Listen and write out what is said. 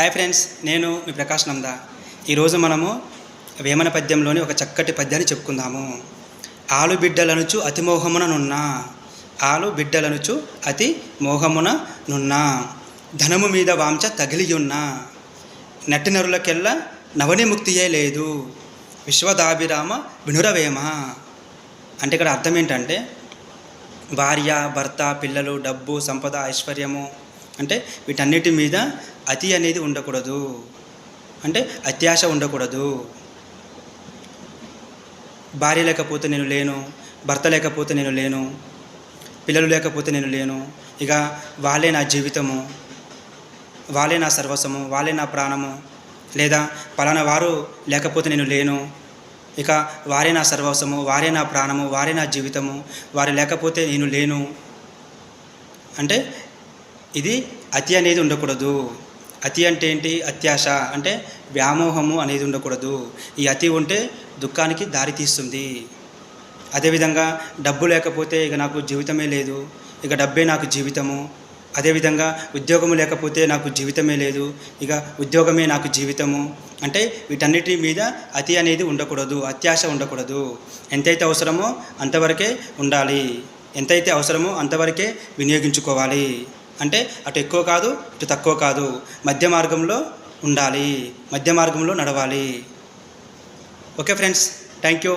Hi friends, నేను మీ ప్రకాష్ నంద. ఈరోజు మనము వేమన పద్యంలోని ఒక చక్కటి పద్యాన్ని చెప్పుకుందాము. ఆలు బిడ్డలనుచు అతి మోహమున నున్న, ఆలు బిడ్డలనుచు అతి మోహమున నున్న, ధనము మీద వాంచ తగిలియున్న, నటినరులకెల్లా నవనిముక్తియే లేదు, విశ్వదాభిరామ వినురవేమ. అంటే ఇక్కడ అర్థం ఏంటంటే, భార్య, భర్త, పిల్లలు, డబ్బు, సంపద, ఐశ్వర్యము అంటే వీటన్నిటి మీద అతి అనేది ఉండకూడదు, అంటే అత్యాశ ఉండకూడదు. భార్య లేకపోతే నేను లేను, భర్త లేకపోతే నేను లేను, పిల్లలు లేకపోతే నేను లేను, ఇక వాళ్ళే నా జీవితము, వాళ్ళే నా సర్వస్వము, వాళ్ళే నా ప్రాణము, లేదా పలానా వారు లేకపోతే నేను లేను, ఇక వారే నా సర్వస్వము, వారే నా ప్రాణము, వారే నా జీవితము, వారు లేకపోతే నేను లేను అంటే ఇది అతి అనేది ఉండకూడదు. అతి అంటే ఏంటి? అత్యాశ అంటే వ్యామోహము అనేది ఉండకూడదు. ఈ అతి ఉంటే దుఃఖానికి దారి తీస్తుంది. అదేవిధంగా డబ్బు లేకపోతే ఇక నాకు జీవితమే లేదు, ఇక డబ్బే నాకు జీవితము. అదేవిధంగా ఉద్యోగము లేకపోతే నాకు జీవితమే లేదు, ఇక ఉద్యోగమే నాకు జీవితము అంటే వీటన్నిటి మీద అతి అనేది ఉండకూడదు, అత్యాశ ఉండకూడదు. ఎంతైతే అవసరమో అంతవరకే ఉండాలి, ఎంతైతే అవసరమో అంతవరకే వినియోగించుకోవాలి. అంటే అటు ఎక్కువ కాదు, ఇటు తక్కువ కాదు, మధ్య మార్గంలో ఉండాలి, మధ్య మార్గంలో నడవాలి. Okay friends, thank you.